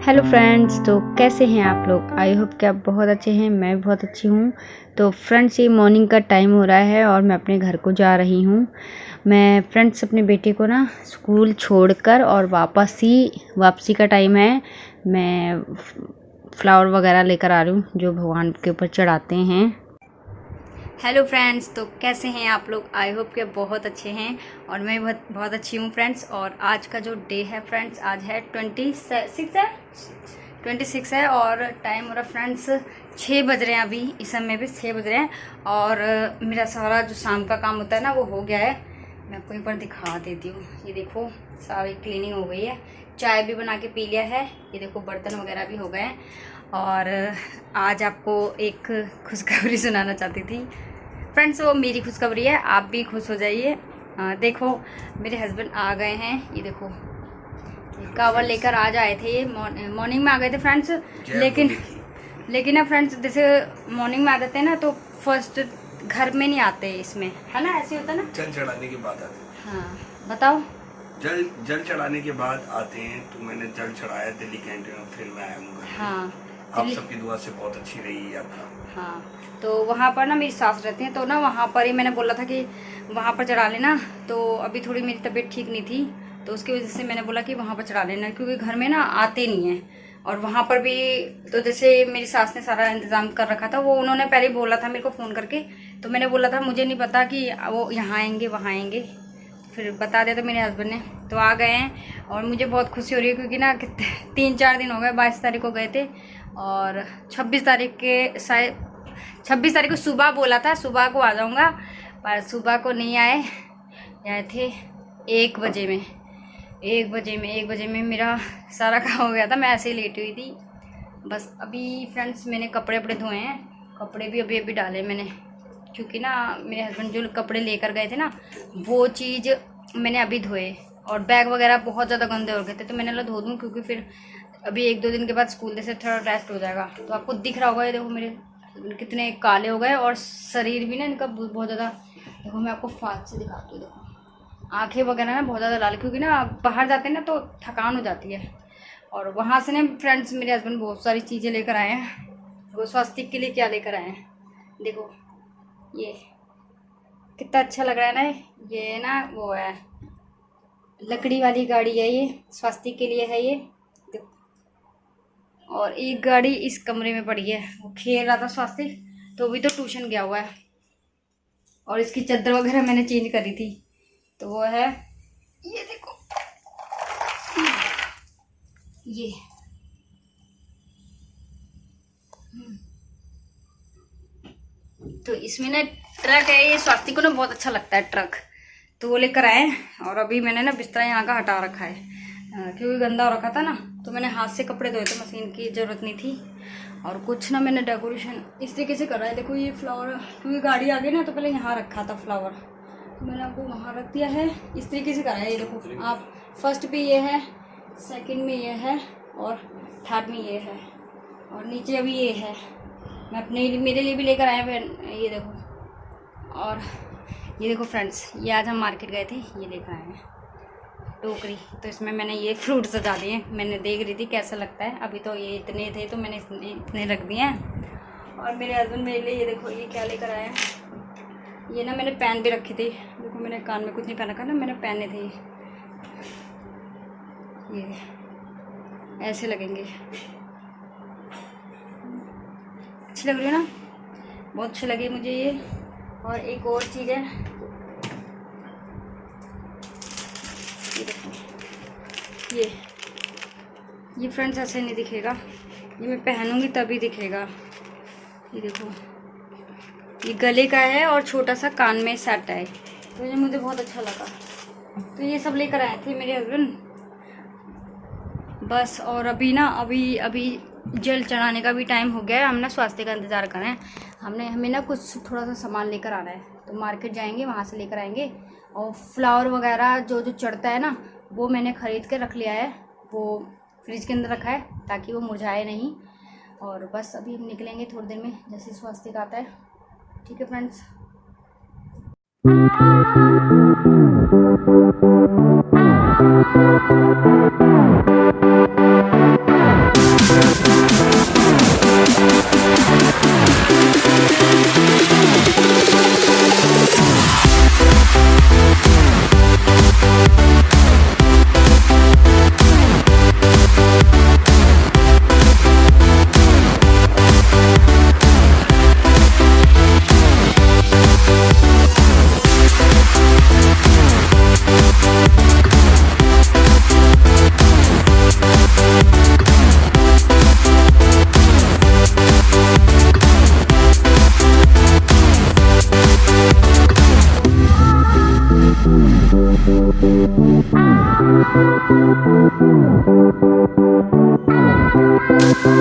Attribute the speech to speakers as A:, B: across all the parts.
A: Hello friends, तो कैसे हैं आप लोग। आई होप कि आप बहुत अच्छे हैं। मैं भी बहुत अच्छी हूँ। तो फ्रेंड्स, ये मॉर्निंग का टाइम हो रहा है और मैं अपने घर को जा रही हूँ। मैं फ्रेंड्स अपने बेटे को ना स्कूल छोड़कर और वापसी का टाइम है। मैं फ्लावर वगैरह लेकर आ रही हूँ जो भगवान के ऊपर चढ़ाते हैं। हेलो फ्रेंड्स, तो कैसे हैं आप लोग। आई होप कि बहुत अच्छे हैं और मैं बहुत अच्छी हूँ फ्रेंड्स। और आज का जो डे है फ्रेंड्स, आज है 26 है और टाइम हो रहा फ्रेंड्स 6 बज रहे हैं। अभी इस समय भी 6 बज रहे हैं और मेरा सारा जो शाम का काम होता है ना वो हो गया है। मैं आपको एक बार दिखा देती हूँ। ये देखो, सारी क्लीनिंग हो गई है, चाय भी बना के पी लिया है। ये देखो, बर्तन वगैरह भी हो गए हैं। और आज आपको एक खुशखबरी सुनाना चाहती थी फ्रेंड्स। वो मेरी खुशखबरी है, आप भी खुश हो जाइए। देखो, मेरे हस्बैंड आ गए हैं। ये देखो, कावड़ लेकर आज आए थे। मॉर्निंग में आ गए थे फ्रेंड्स। लेकिन ना फ्रेंड्स, जैसे मॉर्निंग में आ जाते हैं ना तो फर्स्ट घर में नहीं आते, इसमें है ना, ऐसे होता है ना।
B: जल चढ़ाने के बाद आते हैं।
A: हाँ, बताओ।
B: जल चढ़ाने के बाद आते हैं। तो मैंने जल चढ़ाया दिल्ली कैंटीन में, फिर मैं आया हूँ।
A: हाँ,
B: आप सबकी दुआ से बहुत अच्छी रही यात्रा।
A: हाँ, तो वहाँ पर ना मेरी सास रहती हैं, तो ना वहाँ पर ही मैंने बोला था कि वहाँ पर चढ़ा लेना। तो अभी थोड़ी मेरी तबीयत ठीक नहीं थी, तो उसकी वजह से मैंने बोला कि वहाँ पर चढ़ा लेना, क्योंकि घर में ना आते नहीं हैं। और वहाँ पर भी तो जैसे मेरी सास ने सारा इंतज़ाम कर रखा था, वो उन्होंने पहले बोला था मेरे को फ़ोन करके। तो मैंने बोला था मुझे नहीं पता कि वो यहाँ आएंगे वहाँ आएंगे, फिर बता दिया था मेरे हस्बैंड ने। तो आ गए हैं और मुझे बहुत खुशी हो रही है, क्योंकि ना 3-4 दिन हो गए। 22 तारीख को गए थे और 26 तारीख के शायद 26 तारीख को सुबह बोला था, सुबह को आ जाऊँगा, पर सुबह को नहीं आए। आए थे 1 बजे में मेरा सारा काम हो गया था। मैं ऐसे ही लेटी हुई थी बस। अभी फ्रेंड्स मैंने कपड़े धोए हैं, कपड़े भी अभी डाले मैंने, क्योंकि ना मेरे हस्बैंड जो कपड़े लेकर गए थे ना वो चीज़ मैंने अभी धोए। और बैग वगैरह बहुत ज़्यादा गंदे हो गए थे, तो मैंने ला धो दूँ, क्योंकि फिर अभी 1-2 दिन के बाद स्कूल से थोड़ा रेस्ट हो जाएगा। तो आपको दिख रहा होगा, ये देखो मेरे कितने काले हो गए और शरीर भी ना इनका बहुत ज़्यादा। देखो, मैं आपको फास्ट से दिखाती हूँ। देखो, आँखें वगैरह ना बहुत ज़्यादा लाल, क्योंकि ना बाहर जाते हैं ना तो थकान हो जाती है। और वहाँ से ना फ्रेंड्स मेरे हस्बैंड बहुत सारी चीज़ें लेकर आए हैं। वो स्वास्तिक के लिए क्या लेकर आए हैं, देखो, ये कितना अच्छा लग रहा है ना। ये ना वो है, लकड़ी वाली गाड़ी है, ये स्वास्तिक के लिए है ये। देखो, और एक गाड़ी इस कमरे में पड़ी है, वो खेल रहा था स्वास्तिक, तो अभी तो ट्यूशन गया हुआ है। और इसकी चादर वगैरह मैंने चेंज करी थी, तो वो है, ये देखो, ये तो इसमें ना ट्रक है। ये स्वास्तिक को ना बहुत अच्छा लगता है ट्रक, तो वो लेकर आए। और अभी मैंने ना बिस्तरा यहाँ का हटा रखा है, क्योंकि गंदा हो रखा था ना, तो मैंने हाथ से कपड़े धोए थे, मशीन की ज़रूरत नहीं थी। और कुछ ना मैंने डेकोरेशन इस तरीके से करा है। देखो, ये फ्लावर, क्योंकि गाड़ी आ गई ना तो पहले यहाँ रखा था फ्लावर, तो मैंने आपको वहाँ रख दिया है। इस तरीके से करा है। ये देखो आप, फर्स्ट पे ये है, सेकंड में ये है और थर्ड में ये है, और नीचे अभी ये है। मैं मेरे लिए भी लेकर आए हैं, ये देखो। और ये देखो फ्रेंड्स, ये आज हम मार्केट गए थे, ये लेकर आए हैं टोकरी। तो इसमें मैंने ये फ्रूट सजा दिए। मैंने देख रही थी कैसा लगता है, अभी तो ये इतने थे तो मैंने इतने रख दिए हैं। और मेरे हस्बैंड मेरे लिए ये देखो, ये क्या लेकर आए हैं। ये ना मैंने पहन भी रखे थे। देखो, मैंने कान में कुछ नहीं पहन रखा ना, मैंने पहने थे। ये ऐसे लगेंगे, अच्छी लग रही है ना, बहुत अच्छी लगी मुझे ये। और एक और चीज़ है, ये देखो, ये फ्रेंड्स ऐसे नहीं दिखेगा, ये मैं पहनूंगी तभी दिखेगा। ये देखो, ये गले का है और छोटा सा कान में सेट है, तो ये मुझे बहुत अच्छा लगा। तो ये सब लेकर आए थे मेरे हस्बैंड बस। और अभी ना अभी जल चढ़ाने का भी टाइम हो गया है। हम ना स्वास्थ्य का इंतज़ार कर रहे हैं। हमें ना कुछ थोड़ा सा सामान लेकर आना है, तो मार्केट जाएंगे, वहाँ से लेकर आएंगे। और फ्लावर वगैरह जो चढ़ता है ना, वो मैंने ख़रीद के रख लिया है, वो फ्रिज के अंदर रखा है ताकि वो मुरझाए नहीं। और बस अभी हम निकलेंगे थोड़ी देर में, जैसे स्वास्थ्य का आता है। ठीक है फ्रेंड्स।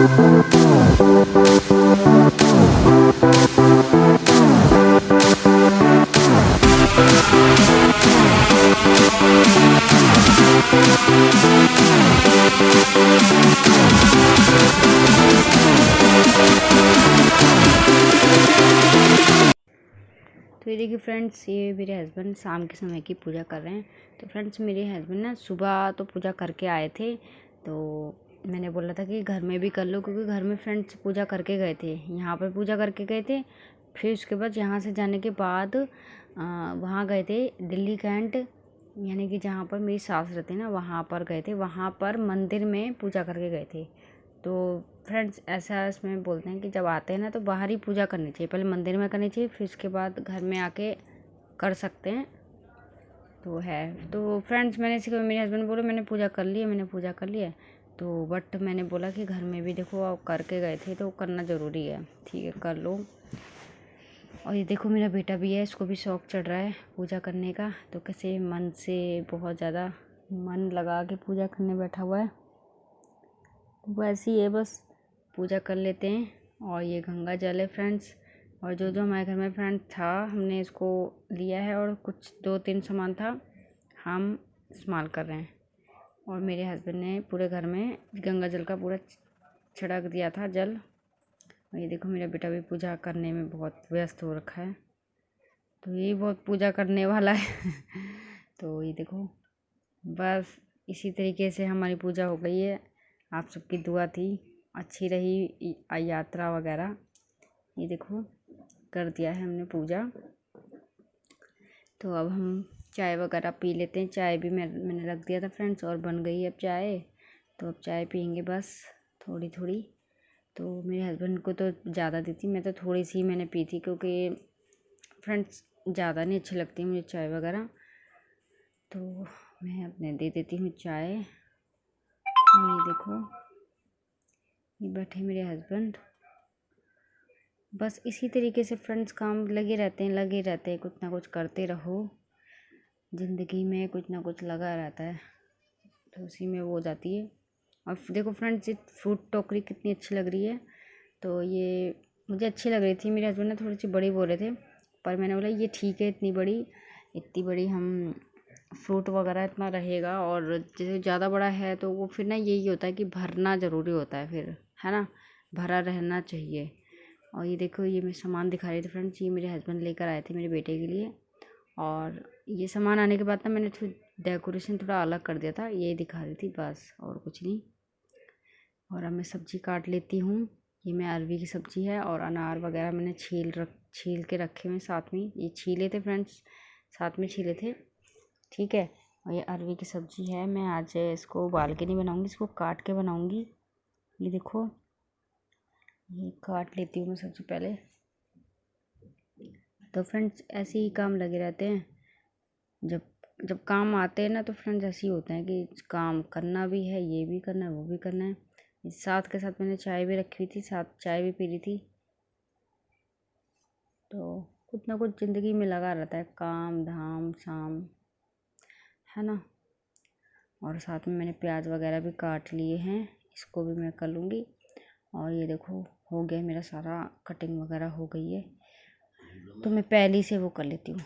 A: तो ये देखिए फ्रेंड्स, ये मेरे हस्बैंड शाम के समय की पूजा कर रहे हैं। तो फ्रेंड्स, मेरे हस्बैंड ना सुबह तो पूजा करके आए थे, तो मैंने बोला था कि घर में भी कर लो, क्योंकि घर में फ्रेंड्स पूजा करके गए थे, यहाँ पर पूजा करके गए थे। फिर उसके बाद यहाँ से जाने के बाद वहाँ गए थे दिल्ली कैंट, यानी कि जहाँ पर मेरी सास रहती है ना, वहाँ पर गए थे। वहाँ पर मंदिर में पूजा करके गए थे। तो फ्रेंड्स, ऐसा इसमें बोलते हैं कि जब आते हैं ना तो बाहर ही पूजा करनी चाहिए, पहले मंदिर में करनी चाहिए, फिर उसके बाद घर में आके कर सकते हैं। तो है तो फ्रेंड्स, मैंने इसी को मेरे हस्बैंड बोले मैंने पूजा कर ली है, मैंने पूजा कर लिया है। तो बट मैंने बोला कि घर में भी देखो आप करके गए थे तो करना ज़रूरी है, ठीक है कर लो। और ये देखो मेरा बेटा भी है, इसको भी शौक़ चढ़ रहा है पूजा करने का। तो कैसे मन से बहुत ज़्यादा मन लगा के पूजा करने बैठा हुआ है। तो वैसे ही है, बस पूजा कर लेते हैं। और ये गंगा जल है फ्रेंड्स, और जो जो हमारे घर में फ्रेंड था हमने इसको लिया है, और कुछ 2-3 सामान था हम इस्तेमाल कर रहे हैं। और मेरे हस्बैंड ने पूरे घर में गंगा जल का पूरा छिड़क दिया था जल। और ये देखो मेरा बेटा भी पूजा करने में बहुत व्यस्त हो रखा है, तो ये बहुत पूजा करने वाला है। तो ये देखो बस इसी तरीके से हमारी पूजा हो गई है। आप सबकी दुआ थी, अच्छी रही यात्रा वगैरह। ये देखो कर दिया है हमने पूजा। तो अब हम चाय वगैरह पी लेते हैं। चाय भी मैंने रख दिया था फ्रेंड्स, और बन गई है अब चाय। तो अब चाय पियेंगे बस थोड़ी थोड़ी। तो मेरे हस्बैंड को तो ज़्यादा दी थी, मैं तो थोड़ी सी मैंने पी थी, क्योंकि फ्रेंड्स ज़्यादा नहीं अच्छी लगती मुझे चाय वगैरह। तो मैं अपने दे देती हूँ चाय। ये देखो ये बैठे मेरे हस्बैंड। बस इसी तरीके से फ्रेंड्स काम लगे रहते हैं, कुछ ना कुछ करते रहो। ज़िंदगी में कुछ ना कुछ लगा रहता है, तो उसी में वो हो जाती है। और देखो फ्रेंड्स, ये फ्रूट टोकरी कितनी अच्छी लग रही है। तो ये मुझे अच्छी लग रही थी, मेरे हस्बैंड ने थोड़ी सी बड़ी बोल रहे थे, पर मैंने बोला ये ठीक है, इतनी बड़ी हम फ्रूट वगैरह इतना रहेगा। और जैसे ज़्यादा बड़ा है तो वो फिर ना यही होता है कि भरना ज़रूरी होता है, फिर है ना, भरा रहना चाहिए। और ये देखो ये मैं सामान दिखा रही थी फ्रेंड्स, ये मेरे हस्बैंड लेकर आए थे मेरे बेटे के लिए। और ये सामान आने के बाद ना मैंने डेकोरेशन थोड़ा अलग कर दिया था, ये दिखा रही थी बस, और कुछ नहीं। और अब मैं सब्ज़ी काट लेती हूँ। ये मैं अरवी की सब्ज़ी है, और अनार वगैरह मैंने छील के रखे हुए साथ में। ये छीले थे फ्रेंड्स, साथ में छीले थे, ठीक है। और ये अरवी की सब्ज़ी है। मैं आज इसको उबाल के नहीं बनाऊँगी, इसको काट के बनाऊँगी। ये देखो ये काट लेती हूँ मैं सबसे पहले। तो फ्रेंड्स ऐसे ही काम लगे रहते हैं, जब काम आते हैं ना तो फ्रेंड्स ऐसे ही होता है कि काम करना भी है, ये भी करना है, वो भी करना है। साथ के साथ मैंने चाय भी रखी हुई थी, साथ चाय भी पी ली थी। तो कुछ ना कुछ ज़िंदगी में लगा रहता है, काम धाम शाम, है ना। और साथ में मैंने प्याज वगैरह भी काट लिए हैं, इसको भी मैं कर लूँगी। और ये देखो हो गया मेरा सारा, कटिंग वगैरह हो गई है, तो मैं पहले से वो कर लेती हूँ।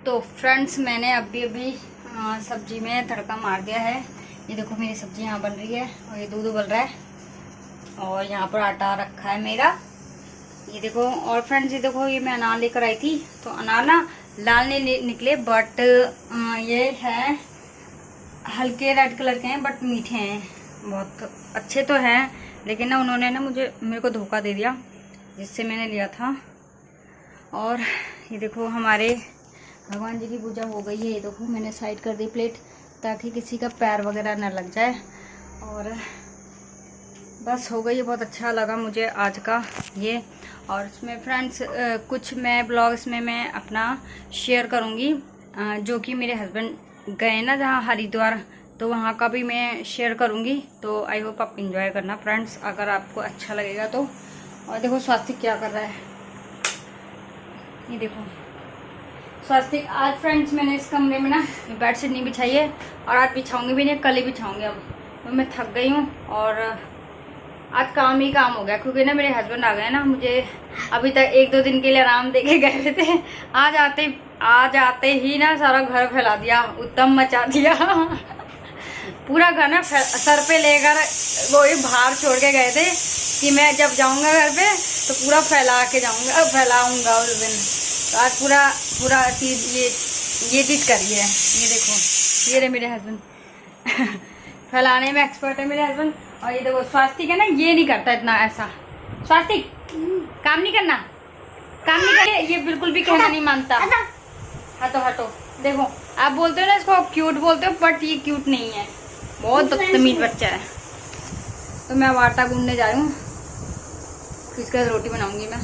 A: तो फ्रेंड्स, मैंने अभी सब्जी में तड़का मार दिया है। ये देखो मेरी सब्जी यहाँ बन रही है और ये दूध उबल रहा है और यहाँ पर आटा रखा है मेरा। ये देखो। और फ्रेंड्स, ये देखो, ये मैं अनार लेकर आई थी, तो अनार ना लाल नहीं निकले, बट ये है हल्के रेड कलर के हैं, बट मीठे हैं, बहुत अच्छे तो हैं। लेकिन ना उन्होंने ना मेरे को धोखा दे दिया जिससे मैंने लिया था। और ये देखो, हमारे भगवान जी की पूजा हो गई है। ये देखो, मैंने साइड कर दी प्लेट ताकि किसी का पैर वगैरह ना लग जाए। और बस हो गई है। बहुत अच्छा लगा मुझे आज का ये। और इसमें फ्रेंड्स कुछ मैं ब्लॉग्स में मैं अपना शेयर करूँगी, जो कि मेरे हस्बैंड गए ना जहाँ हरिद्वार, तो वहाँ का भी मैं शेयर करूँगी। तो आई होप आप इंजॉय करना फ्रेंड्स, अगर आपको अच्छा लगेगा तो। और देखो स्वास्तिक क्या कर रहा है, ये देखो स्वास्तिक। आज फ्रेंड्स मैंने इस कमरे में ना बेडशीट नहीं बिछाई है, और आज बिछाऊंगी भी नहीं, कल ही बिछाऊंगी। अब तो मैं थक गई हूँ और आज काम ही काम हो गया, क्योंकि ना मेरे हस्बैंड आ गए ना, मुझे अभी तक 1-2 दिन के लिए आराम दे के गए थे। आज आते ही ना सारा घर फैला दिया, उत्तम मचा दिया। पूरा घर ना सर पे लेकर वो ही बाहर छोड़ के गए थे कि मैं जब जाऊंगा घर पे तो पूरा फैलाऊंगा उस दिन। तो आज पूरा चीज़ ये चीज़ करी है। ये देखो, ये रहे मेरे हस्बैंड। फैलाने में एक्सपर्ट है मेरे हस्बैंड। और ये देखो स्वास्तिक है ना, ये नहीं करता इतना ऐसा। स्वास्तिक काम नहीं करना, ये बिल्कुल भी कहना नहीं मानता। हटो। देखो, आप बोलते हो ना इसको क्यूट बोलते हो, बट ये क्यूट नहीं है, बहुत बदतमीज बच्चा है। तो मैं अब आटा गूंदने जा रही हूँ, इसके बाद रोटी बनाऊंगी मैं।